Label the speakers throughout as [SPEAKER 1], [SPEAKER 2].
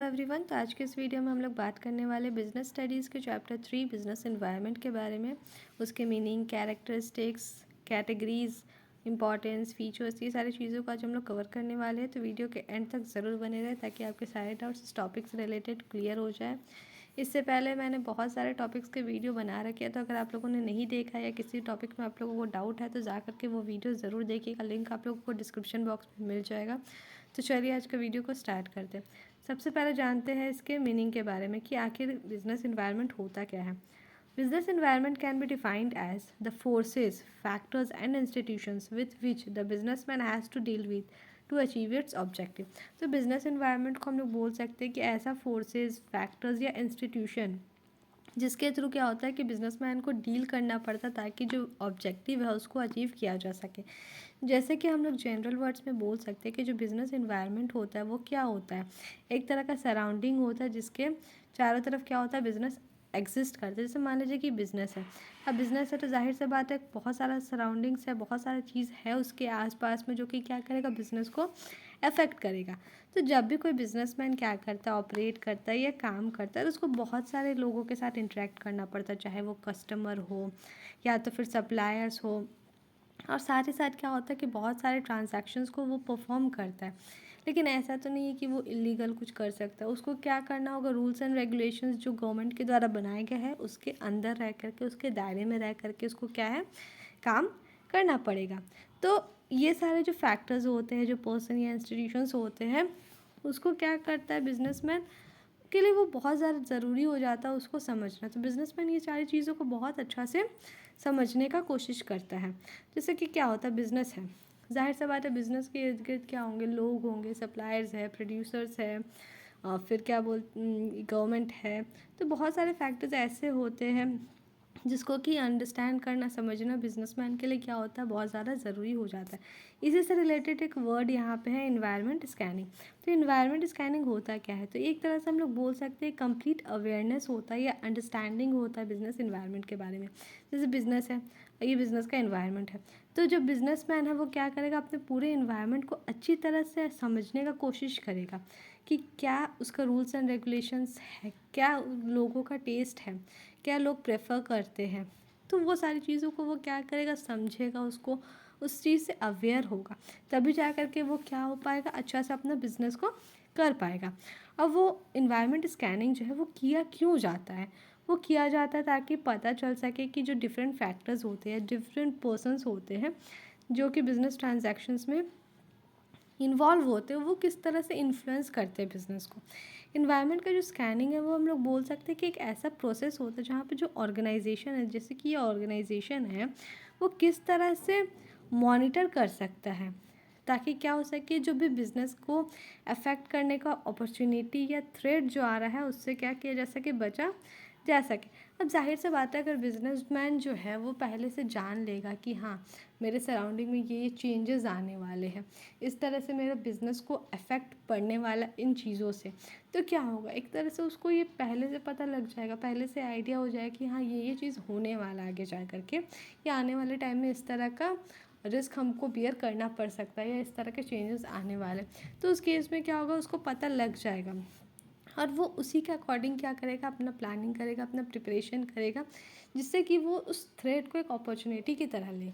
[SPEAKER 1] Everyone. तो आज के इस वीडियो में हम लोग बात करने वाले बिजनेस स्टडीज़ के चैप्टर 3 बिजनेस एनवायरनमेंट के बारे में। उसके meaning, characteristics, categories, importance, features, ये सारी चीज़ों को आज हम लोग कवर करने वाले हैं। तो वीडियो के एंड तक ज़रूर बने रहे ताकि आपके सारे डाउट्स इस टॉपिक से रिलेटेड क्लियर हो जाए। इससे पहले मैंने बहुत सारे टॉपिक्स के वीडियो बना रखे हैं, तो अगर आप लोगों ने नहीं देखा या किसी टॉपिक में आप लोगों को डाउट है तो जा करके वो वीडियो ज़रूर देखिएगा। लिंक आप लोगों को डिस्क्रिप्शन बॉक्स में मिल जाएगा। तो चलिए आज का वीडियो को स्टार्ट करते हैं। सबसे पहले जानते हैं इसके मीनिंग के बारे में कि आखिर बिजनेस इन्वायरमेंट होता क्या है। Business environment can be defined as the forces, factors and institutions with which the businessman has to deal with to achieve its objective. तो बिजनेस इन्वायरमेंट को हम लोग बोल सकते हैं कि ऐसा फोर्सेस, फैक्टर्स या इंस्टीट्यूशन जिसके थ्रू क्या होता है कि बिजनेसमैन को डील करना पड़ता ताकि जो ऑब्जेक्टिव है उसको अचीव किया जा सके। जैसे कि हम लोग जनरल वर्ड्स में बोल सकते हैं कि जो बिज़नेस एनवायरनमेंट होता है वो क्या होता है, एक तरह का सराउंडिंग होता है जिसके चारों तरफ क्या होता है, बिज़नेस एग्जिस्ट करते हैं। जैसे मान लीजिए कि बिज़नेस है, अब बिज़नेस है तो जाहिर सी बात है बहुत सारा सराउंडिंग्स है, बहुत सारा चीज़ है उसके आसपास में जो कि क्या करेगा, बिज़नेस को अफेक्ट करेगा। तो जब भी कोई बिजनेसमैन क्या करता है, ऑपरेट करता है या काम करता है, तो उसको बहुत सारे लोगों के साथ इंटरेक्ट करना पड़ता है, चाहे वो कस्टमर हो या तो फिर सप्लायर्स हो, और साथ ही साथ क्या होता है कि बहुत सारे ट्रांजैक्शंस को वो परफॉर्म करता है। लेकिन ऐसा तो नहीं है कि वो इलीगल कुछ कर सकता है। उसको क्या करना होगा, रूल्स एंड रेगुलेशंस जो गवर्नमेंट के द्वारा बनाए गए हैं उसके अंदर रह करके, उसके दायरे में रह करके उसको क्या है, काम करना पड़ेगा। तो ये सारे जो फैक्टर्स होते हैं, जो पर्सन या इंस्टीट्यूशंस होते हैं, उसको क्या करता है बिजनेसमैन के लिए वो बहुत ज़्यादा ज़रूरी हो जाता है उसको समझना। तो बिजनेसमैन ये सारी चीज़ों को बहुत अच्छा से समझने का कोशिश करता है। जैसे कि क्या होता है, बिज़नेस है, जाहिर सा बात है बिज़नेस के इर्द गिर्द क्या होंगे, लोग होंगे, सप्लायर्स है, प्रोड्यूसर्स है, फिर क्या गवर्नमेंट है। तो बहुत सारे फैक्टर्स ऐसे होते हैं जिसको कि अंडरस्टैंड करना, समझना बिजनेसमैन के लिए क्या होता है, बहुत ज़्यादा ज़रूरी हो जाता है। इसी से रिलेटेड एक वर्ड यहाँ पे है, इन्वायरमेंट स्कैनिंग। तो इन्वायरमेंट स्कैनिंग होता क्या है, तो एक तरह से हम लोग बोल सकते हैं कंप्लीट अवेयरनेस होता है या अंडरस्टैंडिंग होता है बिजनेस इन्वायरमेंट के बारे में। जैसे बिजनेस है, ये बिज़नेस का इन्वायरमेंट है, तो जो बिजनेसमैन है वो क्या करेगा, अपने पूरे इन्वायरमेंट को अच्छी तरह से समझने का कोशिश करेगा कि क्या उसका रूल्स एंड रेगुलेशंस है, क्या लोगों का टेस्ट है, क्या लोग प्रेफर करते हैं। तो वो सारी चीज़ों को वो क्या करेगा, समझेगा, उसको उस चीज़ से अवेयर होगा, तभी जा कर के वो क्या हो पाएगा, अच्छा से अपना बिजनेस को कर पाएगा। अब वो इन्वायरमेंट स्कैनिंग जो है वो किया क्यों जाता है, वो किया जाता है ताकि पता चल सके कि जो डिफरेंट फैक्टर्स होते हैं, डिफरेंट पर्सन्स होते हैं जो कि बिज़नेस ट्रांजैक्शंस में इन्वॉल्व होते हैं, वो किस तरह से इन्फ्लुएंस करते हैं बिज़नेस को। इन्वायरमेंट का जो स्कैनिंग है वो हम लोग बोल सकते हैं कि एक ऐसा प्रोसेस होता है जहाँ पे जो ऑर्गेनाइजेशन है, जैसे कि ये ऑर्गेनाइजेशन है, वो किस तरह से मॉनिटर कर सकता है ताकि क्या हो सके, जो भी बिज़नेस को अफेक्ट करने का अपॉर्चुनिटी या थ्रेट जो आ रहा है उससे क्या किया जा सके, बचा जा सके। अब जाहिर सी बात है, अगर बिजनेसमैन जो है वो पहले से जान लेगा कि हाँ मेरे सराउंडिंग में ये चेंजेस आने वाले हैं, इस तरह से मेरे बिज़नेस को अफेक्ट पड़ने वाला इन चीज़ों से, तो क्या होगा, एक तरह से उसको ये पहले से पता लग जाएगा, पहले से आइडिया हो जाएगा कि हाँ ये चीज़ होने वाला आगे जा करके, या आने वाले टाइम में इस तरह का रिस्क हमको बियर करना पड़ सकता है या इस तरह के चेंजेस आने वाले। तो उस केस में क्या होगा, उसको पता लग जाएगा और वो उसी के अकॉर्डिंग क्या करेगा, अपना प्लानिंग करेगा, अपना प्रिपरेशन करेगा, जिससे कि वो उस थ्रेट को एक अपॉर्चुनिटी की तरह ले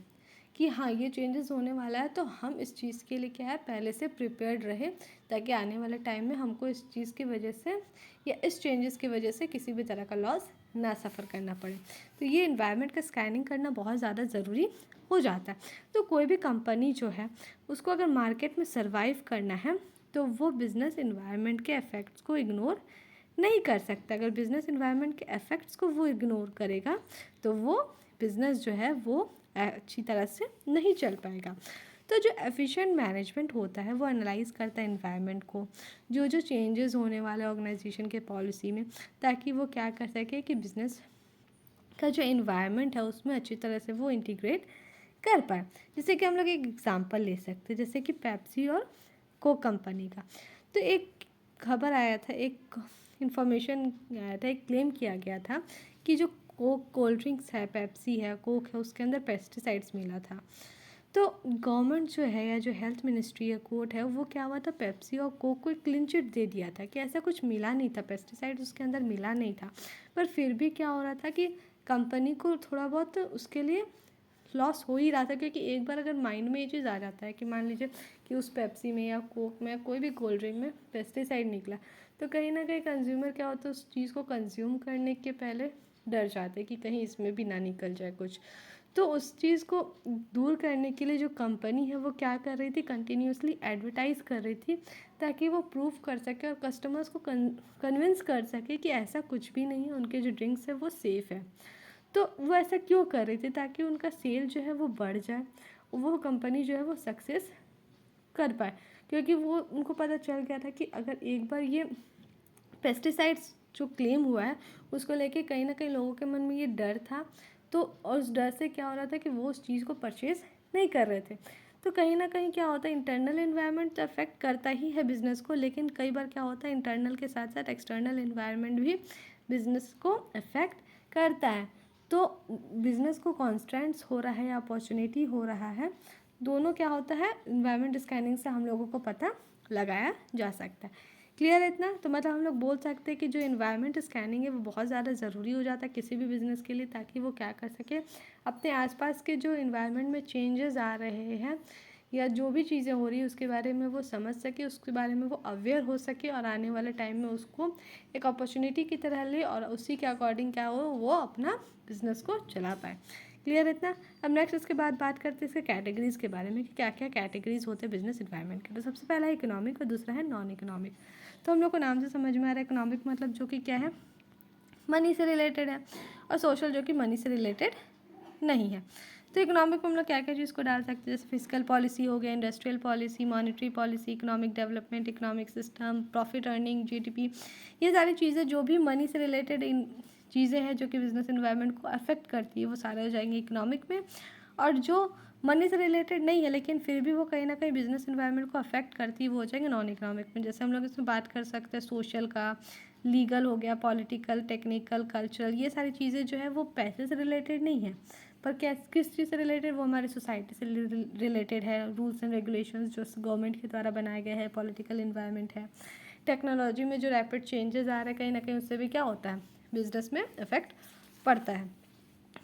[SPEAKER 1] कि हाँ ये चेंजेस होने वाला है, तो हम इस चीज़ के लिए क्या है, पहले से प्रिपेयर्ड रहे ताकि आने वाले टाइम में हमको इस चीज़ की वजह से या इस चेंजेस की वजह से किसी भी तरह का लॉस ना सफ़र करना पड़े। तो ये इन्वायरमेंट का स्कैनिंग करना बहुत ज़्यादा ज़रूरी हो जाता है। तो कोई भी कंपनी जो है उसको अगर मार्केट में सर्वाइव करना है तो वो बिज़नेस इन्वायरमेंट के इफ़ेक्ट्स को इग्नोर नहीं कर सकता। अगर बिज़नेस इन्वायरमेंट के इफ़ेक्ट्स को वो इग्नोर करेगा तो वो बिज़नेस जो है वो अच्छी तरह से नहीं चल पाएगा। तो जो एफिशिएंट मैनेजमेंट होता है वो एनालाइज करता है इन्वायरमेंट को, जो जो चेंजेस होने वाले ऑर्गेनाइजेशन के पॉलिसी में, ताकि वो क्या कर सके कि बिज़नेस का जो इन्वायरमेंट है उसमें अच्छी तरह से वो इंटीग्रेट कर पाए। जैसे कि हम लोग एक एग्जांपल ले सकते हैं, जैसे कि पेप्सी और कोक कंपनी का। तो एक खबर आया था, एक इन्फॉर्मेशन आया था, एक क्लेम किया गया था कि जो कोक कोल्ड ड्रिंक्स है, पेप्सी है, कोक है, उसके अंदर पेस्टिसाइड्स मिला था। तो गवर्नमेंट जो है या जो हेल्थ मिनिस्ट्री या कोर्ट है वो क्या हुआ था, पेप्सी और कोक को क्लीन चिट दे दिया था कि ऐसा कुछ मिला नहीं था, पेस्टिसाइड उसके अंदर मिला नहीं था। पर फिर भी क्या हो रहा था कि कंपनी को थोड़ा बहुत उसके लिए लॉस हो ही रहा था, क्योंकि एक बार अगर माइंड में ये चीज़ आ जाता है कि मान लीजिए कि उस पेप्सी में या कोक में या कोई भी कोल्ड ड्रिंक में पेस्टिसाइड निकला, तो कहीं ना कहीं कंज्यूमर क्या होता है, उस चीज़ को कंज्यूम करने के पहले डर जाते हैं कि कहीं इसमें भी ना निकल जाए कुछ। तो उस चीज़ को दूर करने के लिए जो कंपनी है वो क्या कर रही थी, कंटिन्यूसली एडवर्टाइज़ कर रही थी ताकि वो प्रूव कर सके और कस्टमर्स को कन्विंस कर सके कि ऐसा कुछ भी नहीं है, उनके जो ड्रिंक्स है वो सेफ़ है। तो वो ऐसा क्यों कर रही थी, ताकि उनका सेल जो है वो बढ़ जाए, वो कंपनी जो है वो सक्सेस कर पाए। क्योंकि वो उनको पता चल गया था कि अगर एक बार ये पेस्टिसाइड्स जो क्लेम हुआ है उसको लेके कहीं ना कहीं लोगों के मन में ये डर था, तो और उस डर से क्या हो रहा था कि वो उस चीज़ को परचेज़ नहीं कर रहे थे। तो कहीं ना कहीं क्या होता है, इंटरनल इन्वायरमेंट तो अफेक्ट करता ही है बिज़नेस को, लेकिन कई बार क्या होता है इंटरनल के साथ साथ एक्सटर्नल इन्वायरमेंट भी बिज़नेस को अफेक्ट करता है। तो बिज़नेस को कॉन्स्टेंट्स हो रहा है या अपॉर्चुनिटी हो रहा है, दोनों क्या होता है इन्वायरमेंट स्कैनिंग से हम लोगों को पता लगाया जा सकता है। क्लियर है इतना? तो मतलब हम लोग बोल सकते हैं कि जो इन्वायरमेंट स्कैनिंग है वो बहुत ज़्यादा ज़रूरी हो जाता है किसी भी बिज़नेस के लिए, ताकि वो क्या कर सके, अपने आसपास के जो इन्वायरमेंट में चेंजेस आ रहे हैं या जो भी चीज़ें हो रही है उसके बारे में वो समझ सके, उसके बारे में वो अवेयर हो सके और आने वाले टाइम में उसको एक अपॉर्चुनिटी की तरह ले और उसी के अकॉर्डिंग क्या हो वो अपना बिज़नेस को चला पाए। क्लियर इतना? अब नेक्स्ट इसके बाद बात करते हैं इसके कैटेगरीज़ के बारे में कि क्या क्या कैटेगरीज़ होते हैं बिजनेस इन्वायरमेंट के। तो सबसे पहला है इकोनॉमिक और दूसरा है नॉन इकोनॉमिक। तो हम लोग को नाम से समझ में आ रहा है इकोनॉमिक मतलब जो कि क्या है, मनी से रिलेटेड है, और सोशल जो कि मनी से रिलेटेड नहीं है। तो इकोनॉमिक में हम लोग क्या क्या चीज़ को डाल सकते हैं, जैसे फिजिकल पॉलिसी हो गया, industrial policy, monetary policy, economic development, economic system, profit earning, GDP, ये सारी चीज़ें जो भी मनी से रिलेटेड इन चीज़ें हैं जो कि बिजनेस इन्वायरमेंट को अफेक्ट करती है वो सारे हो जाएंगे इकोनॉमिक में। और जो मनी से रिलेटेड नहीं है लेकिन फिर भी वो कहीं ना कहीं बिजनेस इन्वायरमेंट को अफेक्ट करती है वो हो जाएंगे नॉन इकोनॉमिक में। जैसे हम लोग इसमें बात कर सकते हैं सोशल का, लीगल हो गया, पॉलिटिकल, टेक्निकल, कल्चरल, ये सारी चीज़ें जो है वो पैसे से रिलेटेड नहीं है, पर किस चीज़ से रिलेटेड, वो हमारी सोसाइटी से रिलेटेड है, रूल्स एंड रेगुलेशंस जो गवर्नमेंट के द्वारा बनाए गए हैं, पॉलिटिकल इन्वायरमेंट है, टेक्नोलॉजी में जो रैपिड चेंजेस आ रहे हैं कहीं ना कहीं उससे भी क्या होता है बिजनेस में इफेक्ट पड़ता है।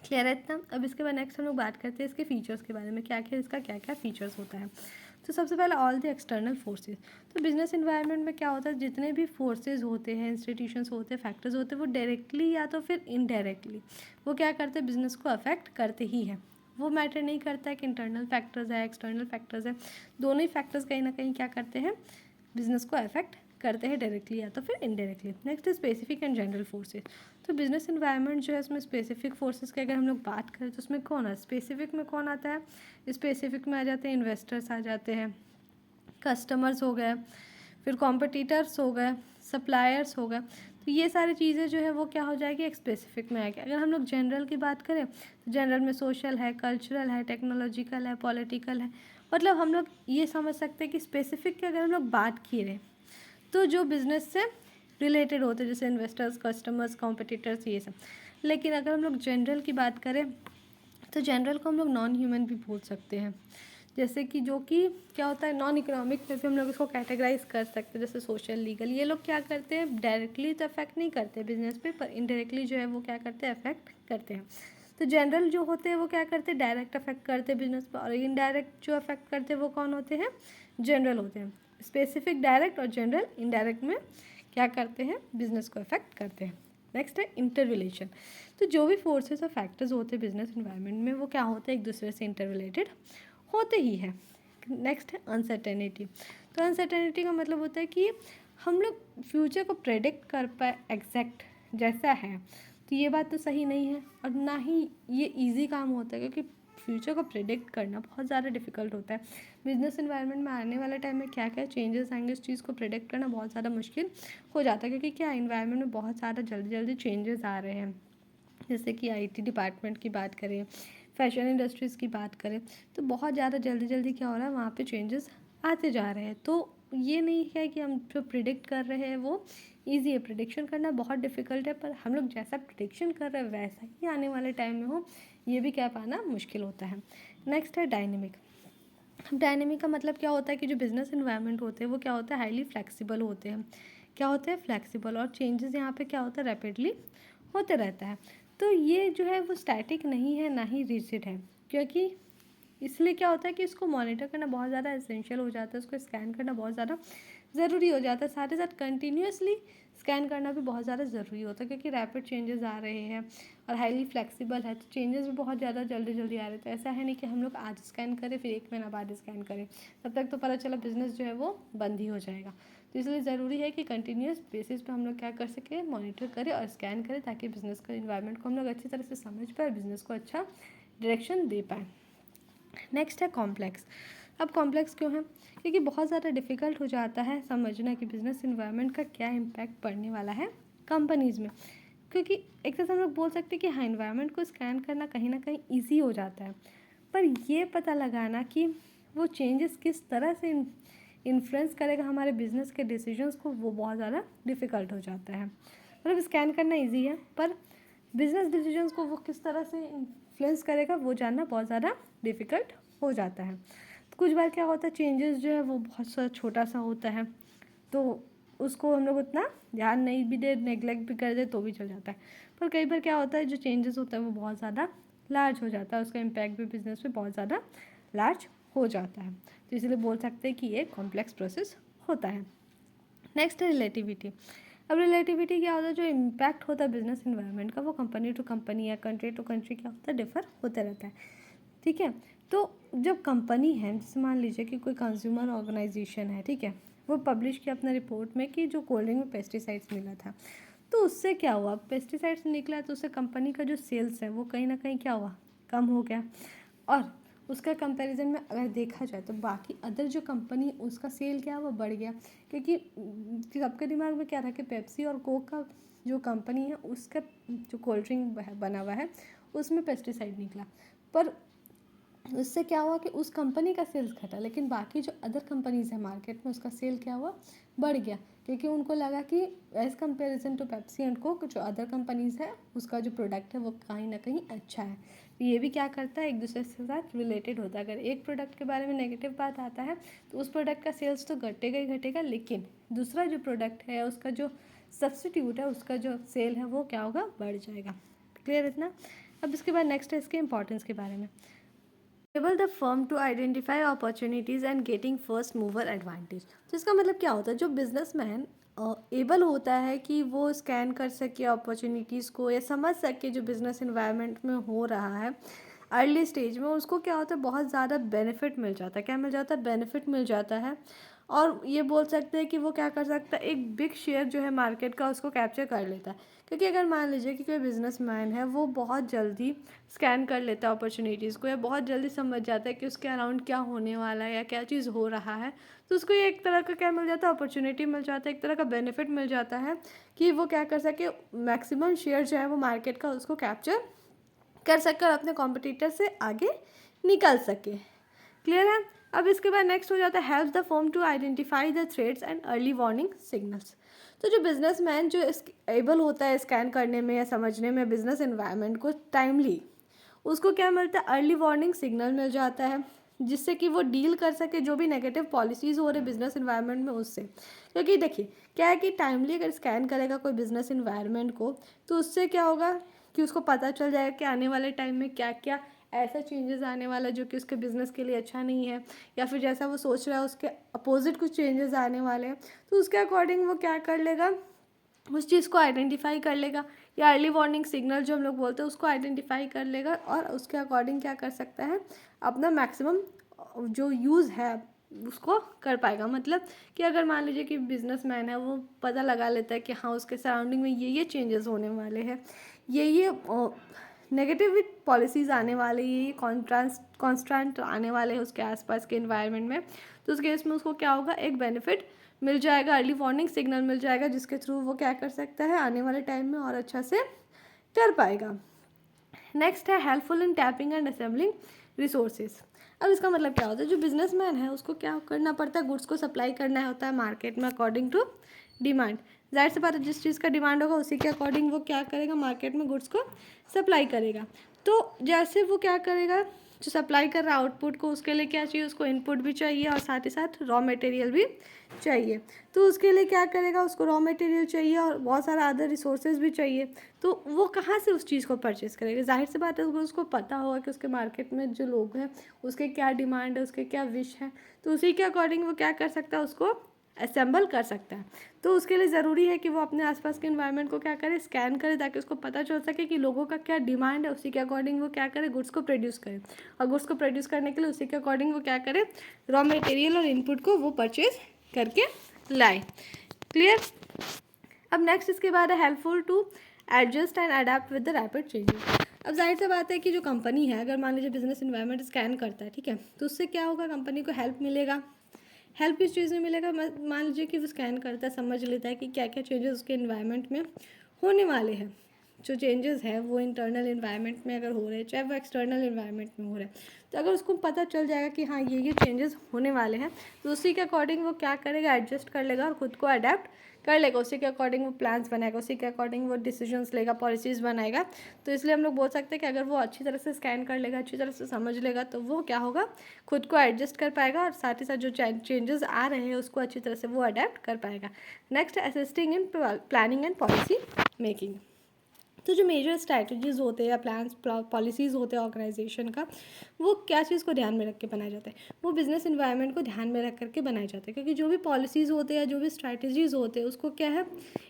[SPEAKER 1] क्लियर है इतना? अब इसके बाद नेक्स्ट हम लोग बात करते हैं इसके फीचर्स के बारे में, क्या क्या इसका क्या क्या फीचर्स होता है। तो सबसे पहले ऑल द एक्सटर्नल फोर्सेस। तो बिजनेस इन्वायरमेंट में क्या होता है, जितने भी फोर्सेस होते हैं, इंस्टीट्यूशंस होते हैं, फैक्टर्स होते हैं, वो डायरेक्टली या तो फिर इनडायरेक्टली वो क्या करते हैं बिजनेस को अफेक्ट करते ही हैं। वो मैटर नहीं करता है कि इंटरनल फैक्टर्स है एक्सटर्नल फैक्टर्स है, दोनों ही फैक्टर्स कहीं ना कहीं क्या करते हैं बिजनेस को अफेक्ट करते हैं डायरेक्टली या तो फिर इनडायरेक्टली। नेक्स्ट है स्पेसिफिक एंड जनरल फोर्सेस। तो बिजनेस इन्वायरमेंट जो है इसमें स्पेसिफिक फोर्सेस की अगर हम लोग बात करें तो उसमें कौन है, स्पेसिफिक में कौन आता है, स्पेसिफिक में आ जाते हैं इन्वेस्टर्स, आ जाते हैं कस्टमर्स हो गए, फिर कॉम्पिटिटर्स हो गए, सप्लायर्स हो गए। तो ये सारी चीज़ें जो है वो क्या हो जाएगी एक स्पेसिफिक में आएगी। अगर हम लोग जनरल की बात करें तो जनरल में सोशल है, कल्चरल है, टेक्नोलॉजिकल है, पॉलिटिकल है। मतलब हम लोग ये समझ सकते हैं कि स्पेसिफिक की अगर हम लोग बात किए रहे तो जो बिज़नेस से रिलेटेड होते हैं जैसे इन्वेस्टर्स, कस्टमर्स, कॉम्पिटिटर्स, ये सब। लेकिन अगर हम लोग जनरल की बात करें तो जनरल को हम लोग नॉन ह्यूमन भी बोल सकते हैं, जैसे कि जो कि क्या होता है नॉन इकोनॉमिक में भी हम लोग इसको कैटेगराइज कर सकते हैं। जैसे सोशल, लीगल, ये लोग क्या करते हैं डायरेक्टली तो अफेक्ट नहीं करते बिजनेस पे, पर इनडायरेक्टली जो है वो क्या करते हैं अफेक्ट करते हैं। तो जनरल जो होते हैं वो क्या करते हैं डायरेक्ट अफेक्ट करते हैं बिजनेस पर, और इनडायरेक्ट जो अफेक्ट करते हैं वो कौन होते हैं जनरल होते हैं। स्पेसिफिक डायरेक्ट और जनरल इनडायरेक्ट में क्या करते हैं बिजनेस को अफेक्ट करते हैं। नेक्स्ट है इंटर रिलेशन। तो जो भी फोर्सेस और फैक्टर्स होते हैं बिजनेस इन्वायरमेंट में वो क्या होते हैं एक दूसरे से इंटर रिलेटेड होते ही है। नेक्स्ट है अनसर्टेनिटी। तो अनसर्टेनिटी का मतलब होता है कि हम लोग फ्यूचर को प्रेडिक्ट कर पाए एग्जैक्ट जैसा है, तो ये बात तो सही नहीं है और ना ही ये इजी काम होता है, क्योंकि फ्यूचर को प्रेडिक्ट करना बहुत ज़्यादा डिफिकल्ट होता है। बिजनेस इन्वायरमेंट में आने वाले टाइम में क्या क्या चेंजेस आएंगे उस चीज़ को प्रेडिक्ट करना बहुत ज़्यादा मुश्किल हो जाता है, क्योंकि क्या इन्वायरमेंट में बहुत ज़्यादा जल्दी जल्दी चेंजेस आ रहे हैं। जैसे कि आईटी डिपार्टमेंट की बात करें, फैशन इंडस्ट्रीज़ की बात करें, तो बहुत ज़्यादा जल्दी जल्दी क्या हो रहा है वहाँ पे चेंजेस आते जा रहे हैं। तो ये नहीं है कि हम जो प्रिडिक्ट कर रहे हैं वो ईजी है, प्रिडिक्शन करना बहुत डिफ़िकल्ट है, पर हम लोग जैसा प्रिडिक्शन कर रहे हैं वैसा ही आने वाले टाइम में हो ये भी क्या पाना मुश्किल होता है। नेक्स्ट है डायनेमिक। डायनेमिक का मतलब क्या होता है कि जो बिज़नेस इन्वायरमेंट होते हैं वो क्या होता है, हाईली फ्लेक्सिबल होते हैं। क्या होते हैं, फ्लेक्सिबल, और चेंजेस यहाँ पे क्या होता है, रैपिडली होते रहता है। तो ये जो है वो स्टैटिक नहीं है, ना ही रिजिड है, क्योंकि इसलिए क्या होता है कि इसको मॉनिटर करना बहुत ज़्यादा एसेंशियल हो जाता है, उसको स्कैन करना बहुत ज़्यादा ज़रूरी हो जाता है, साथ ही साथ कंटिन्यूसली स्कैन करना भी बहुत ज़्यादा ज़रूरी होता है, क्योंकि रैपिड चेंजेस आ रहे हैं और हाईली फ्लेक्सिबल है, तो चेंजेस भी बहुत ज़्यादा जल्दी जल्दी आ रहे हैं। तो ऐसा है नहीं कि हम लोग आज स्कैन करें फिर 1 महीना बाद स्कैन करें, तब तक तो पता चला बिजनेस जो है वो बंद ही हो जाएगा। तो इसलिए ज़रूरी है कि कंटिन्यूस बेसिस पे हम लोग क्या कर सकें, मॉनिटर करें और स्कैन करें, ताकि बिज़नेस का इन्वायरमेंट को हम लोग अच्छी तरह से समझ पाए, बिज़नेस को अच्छा डायरेक्शन दे पाएँ। नेक्स्ट है कॉम्प्लेक्स। अब कॉम्प्लेक्स क्यों है, क्योंकि बहुत ज़्यादा डिफ़िकल्ट हो जाता है समझना कि बिज़नेस इन्वायरमेंट का क्या इम्पैक्ट पड़ने वाला है कंपनीज़ में। क्योंकि एक तरह से हम लोग बोल सकते हैं कि हाँ, इन्वायरमेंट को स्कैन करना कहीं ना कहीं ईजी हो जाता है, पर ये पता लगाना कि वो चेंजेस किस तरह से इन्फ्लुएंस करेगा हमारे बिजनेस के डिसीजंस को, वो बहुत ज़्यादा डिफ़िकल्ट हो जाता है। मतलब स्कैन करना ईजी है, पर बिजनेस डिसीजंस को वो किस तरह से इन्फ्लुएंस करेगा वो जानना बहुत ज़्यादा डिफ़िकल्ट हो जाता है। तो कुछ बार क्या होता है, चेंजेस जो है वो बहुत सा छोटा सा होता है, तो उसको हम लोग उतना ध्यान नहीं भी दे, नेगलेक्ट भी कर दे तो भी चल जाता है। पर कई बार क्या होता है, जो चेंजेस होता है वो बहुत ज़्यादा लार्ज हो जाता है, उसका इम्पैक्ट भी बिजनेस पे बहुत ज़्यादा लार्ज हो जाता है। तो इसलिए बोल सकते हैं कि ये कॉम्प्लेक्स प्रोसेस होता है। नेक्स्ट है रिलेटिविटी। अब रिलेटिविटी क्या होता है, जो इम्पैक्ट होता है बिजनेस इन्वायरमेंट का वो कंपनी टू कंपनी या कंट्री टू कंट्री क्या होता है, डिफर होता रहता है। ठीक है, तो जब कंपनी है, जैसे मान लीजिए कि कोई कंज्यूमर ऑर्गेनाइजेशन है, ठीक है, वो पब्लिश किया अपना रिपोर्ट में कि जो कोल्ड ड्रिंक में पेस्टिसाइड्स मिला था, तो उससे क्या हुआ, पेस्टिसाइड्स निकला तो उससे कंपनी का जो सेल्स है वो कहीं ना कहीं क्या हुआ, कम हो गया। और उसका कंपैरिजन में अगर देखा जाए तो बाकी अदर जो कंपनी उसका सेल क्या है वो बढ़ गया, क्योंकि सबके दिमाग में क्या था कि पेप्सी और कोक का जो कंपनी है उसका जो कोल्ड ड्रिंक बना हुआ है उसमें पेस्टिसाइड निकला, पर उससे क्या हुआ कि उस कंपनी का सेल्स घटा, लेकिन बाकी जो अदर कंपनीज़ है मार्केट में उसका सेल क्या हुआ, बढ़ गया, क्योंकि उनको लगा कि as comparison to Pepsi and Coke जो अदर कंपनीज़ है उसका जो प्रोडक्ट है वो कहीं ना कहीं अच्छा है। तो ये भी क्या करता है, एक दूसरे के साथ रिलेटेड होता है। अगर एक प्रोडक्ट के बारे में नेगेटिव बात आता है तो उस प्रोडक्ट का सेल्स तो घटेगा ही घटेगा, लेकिन दूसरा जो प्रोडक्ट है उसका जो सब्सटीट्यूट है उसका जो सेल है वो क्या होगा, बढ़ जाएगा। क्लियर इतना। अब इसके बाद नेक्स्ट है इसके इंपॉर्टेंस के बारे में। Enable the firm to identify opportunities and getting first mover advantage। तो इसका मतलब क्या होता है, जो बिजनेसमैन एबल होता है कि वो स्कैन कर सके अपॉर्चुनिटीज़ को या समझ सके जो बिज़नेस इन्वायरमेंट में हो रहा है अर्ली स्टेज में, उसको क्या होता है, बहुत ज़्यादा बेनिफिट मिल जाता है। क्या मिल जाता है, बेनिफिट मिल जाता है। और ये बोल सकते हैं कि वो क्या कर सकता है, एक बिग शेयर जो है मार्केट का उसको कैप्चर कर लेता है। क्योंकि अगर मान लीजिए कि कोई बिजनेसमैन है वो बहुत जल्दी स्कैन कर लेता है अपॉर्चुनिटीज़ को, या बहुत जल्दी समझ जाता है कि उसके अराउंड क्या होने वाला है या क्या चीज़ हो रहा है, तो उसको ये एक तरह का क्या मिल जाता है, अपॉर्चुनिटी मिल जाता है, एक तरह का बेनिफिट मिल जाता है कि वो क्या कर सके, मैक्सिमम शेयर जो है वो मार्केट का उसको कैप्चर कर सके और अपने कॉम्पिटिटर से आगे निकल सके। क्लियर है। अब इसके बाद नेक्स्ट हो जाता है help the firm to identify the threads and early warning signals. तो जो बिजनेसमैन जो एबल होता है स्कैन करने में या समझने में बिजनेस इन्वायरमेंट को टाइमली, उसको क्या मिलता है, अर्ली वार्निंग सिग्नल मिल जाता है, जिससे कि वो डील कर सके जो भी नेगेटिव पॉलिसीज़ हो रहे बिजनेस इन्वायरमेंट में उससे। क्योंकि देखिए क्या है कि टाइमली अगर स्कैन करेगा कोई बिजनेस इन्वायरमेंट को, तो उससे क्या होगा कि उसको पता चल जाएगा कि आने वाले टाइम में क्या क्या ऐसा चेंजेस आने वाला जो कि उसके बिज़नेस के लिए अच्छा नहीं है, या फिर जैसा वो सोच रहा है उसके अपोजिट कुछ चेंजेस आने वाले हैं, तो उसके अकॉर्डिंग वो क्या कर लेगा, उस चीज़ को आइडेंटिफाई कर लेगा, या अर्ली वार्निंग सिग्नल जो हम लोग बोलते हैं उसको आइडेंटिफाई कर लेगा, और उसके अकॉर्डिंग क्या कर सकता है, अपना मैक्सिमम जो यूज़ है उसको कर पाएगा। मतलब कि अगर मान लीजिए कि बिजनेसमैन है वो पता लगा लेता है कि हाँ उसके सराउंडिंग में ये चेंजेस होने वाले हैं, ये नेगेटिव पॉलिसीज़ आने वाले, ये कॉन्स्टेंट आने वाले हैं उसके आसपास के इन्वायरमेंट में, तो उस केस में उसको क्या होगा, एक बेनिफिट मिल जाएगा, अर्ली वार्निंग सिग्नल मिल जाएगा, जिसके थ्रू वो क्या कर सकता है आने वाले टाइम में और अच्छा से कर पाएगा। नेक्स्ट है helpful in tapping and assembling resources. अब इसका मतलब क्या होता है, जो बिजनेसमैन है उसको क्या करना पड़ता है, गुड्स को सप्लाई करना होता है मार्केट में अकॉर्डिंग टू डिमांड। जाहिर सी बात है जिस चीज़ का डिमांड होगा उसी के अकॉर्डिंग वो क्या करेगा, मार्केट में गुड्स को सप्लाई करेगा। तो जैसे वो क्या करेगा, जो सप्लाई कर रहा है आउटपुट को, उसके लिए क्या चाहिए, उसको इनपुट भी चाहिए और साथ ही साथ रॉ मटेरियल भी चाहिए। तो उसके लिए क्या करेगा, उसको रॉ मटेरियल चाहिए और बहुत सारा अदर रिसोर्सेज भी चाहिए। तो वो कहाँ से उस चीज़ को परचेज़ करेगा, जाहिर सी बात है उसको पता होगा कि उसके मार्केट में जो लोग हैं उसके क्या डिमांड है, उसके क्या विश है, तो उसी के अकॉर्डिंग वो क्या कर सकता है, उसको असेंबल कर सकता है। तो उसके लिए ज़रूरी है कि वो अपने आसपास के इन्वायरमेंट को क्या करे, स्कैन करे, ताकि उसको पता चल सके कि लोगों का क्या डिमांड है, उसी के अकॉर्डिंग वो क्या करे, गुड्स को प्रोड्यूस करे। और गुड्स को प्रोड्यूस करने के लिए उसी के अकॉर्डिंग वो क्या करे, रॉ मटेरियल और इनपुट को वो परचेज करके लाए। क्लियर। अब नेक्स्ट इसके बाद है helpful to adjust and adept with the rapid changes. अब जाहिर सी बात है कि जो कंपनी है, अगर मान लीजिए बिजनेस इन्वायरमेंट स्कैन करता है, ठीक है, तो उससे क्या होगा, कंपनी को हेल्प मिलेगा। हेल्प किस चीज़ में मिलेगा, मान लीजिए कि वो स्कैन करता है, समझ लेता है कि क्या क्या चेंजेस उसके इन्वायरमेंट में होने वाले हैं। जो चेंजेस है वो इंटरनल इन्वायरमेंट में अगर हो रहे हैं, चाहे वो एक्सटर्नल इन्वायरमेंट में हो रहे हैं, तो अगर उसको पता चल जाएगा कि हाँ ये चेंजेस होने वाले हैं, तो उसी के अकॉर्डिंग वो क्या करेगा, एडजस्ट कर लेगा और ख़ुद को अडेप्ट कर लेगा। उसी के अकॉर्डिंग वो प्लान्स बनाएगा, उसी के अकॉर्डिंग वो डिसीजंस लेगा, पॉलिसीज़ बनाएगा। तो इसलिए हम लोग बोल सकते हैं कि अगर वो अच्छी तरह से स्कैन कर लेगा, अच्छी तरह से समझ लेगा, तो वो क्या होगा, खुद को एडजस्ट कर पाएगा और साथ ही साथ जो चेंजेस आ रहे हैं उसको अच्छी तरह से वो अडेप्ट कर पाएगा। Next, assisting in planning and policy making. तो जो मेजर स्ट्रैटेजीज़ होते हैं या प्लान्स पॉलिसीज़ होते हैं ऑर्गेनाइजेशन का, वो क्या चीज़ को ध्यान में रख के बनाया जाता है, वो बिज़नेस इन्वायरमेंट को ध्यान में रख करके बनाए जाते हैं। क्योंकि जो भी पॉलिसीज़ होते हैं या जो भी स्ट्रैटेजीज़ होते हैं उसको क्या है,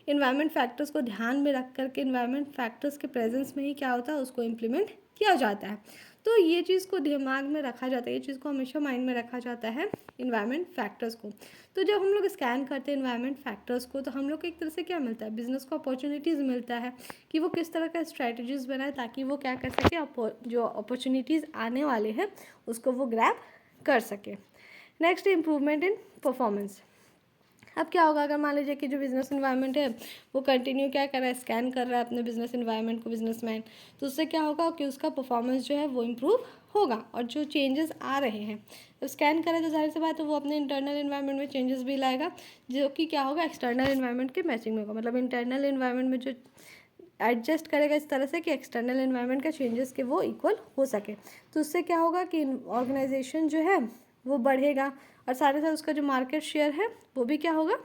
[SPEAKER 1] इन्वायरमेंट फैक्टर्स को ध्यान में रख करके, इन्वायरमेंट फैक्टर्स के प्रेजेंस में ही क्या होता है, उसको इम्प्लीमेंट किया जाता है। तो ये चीज़ को दिमाग में रखा जाता है, ये चीज़ को हमेशा माइंड में रखा जाता है, इन्वायरमेंट फैक्टर्स को। तो जब हम लोग स्कैन करते हैं इन्वायरमेंट फैक्टर्स को, तो हम लोग को एक तरह से क्या मिलता है, बिजनेस को अपॉर्चुनिटीज़ मिलता है कि वो किस तरह का स्ट्रैटेजीज़ बनाए ताकि वो क्या कर सके, जो अपॉर्चुनिटीज़ आने वाले हैं उसको वो ग्रैब कर सके। Next, improvement in performance. अब क्या होगा, अगर मान लीजिए कि जो बिज़नेस इन्वायरमेंट है वो कंटिन्यू क्या कर रहा है, स्कैन कर रहा है अपने बिजनेस इन्वायरमेंट को, बिजनेसमैन, तो उससे क्या होगा कि उसका परफॉर्मेंस जो है वो इम्प्रूव होगा। और जो चेंजेस आ रहे हैं, तो स्कैन करें तो जाहिर सी बात है वो अपने इंटरनल इन्वायरमेंट में चेंजेस भी लाएगा, जो कि क्या होगा, एक्सटर्नल इन्वायरमेंट के मैचिंग में होगा। मतलब इंटरनल इन्वायरमेंट में जो एडजस्ट करेगा इस तरह से कि एक्सटर्नल इन्वायरमेंट का चेंजेस के वो इक्वल हो सके। तो उससे क्या होगा कि ऑर्गेनाइजेशन जो है वो बढ़ेगा और साथ ही साथ उसका जो मार्केट शेयर है वो भी क्या होगा,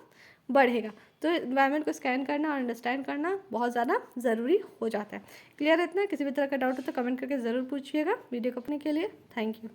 [SPEAKER 1] बढ़ेगा। तो इन्वायरमेंट को स्कैन करना और अंडरस्टैंड करना बहुत ज़्यादा ज़रूरी हो जाता है। क्लियर है इतना? किसी भी तरह का डाउट हो तो कमेंट करके ज़रूर पूछिएगा। वीडियो को अपने के लिए थैंक यू।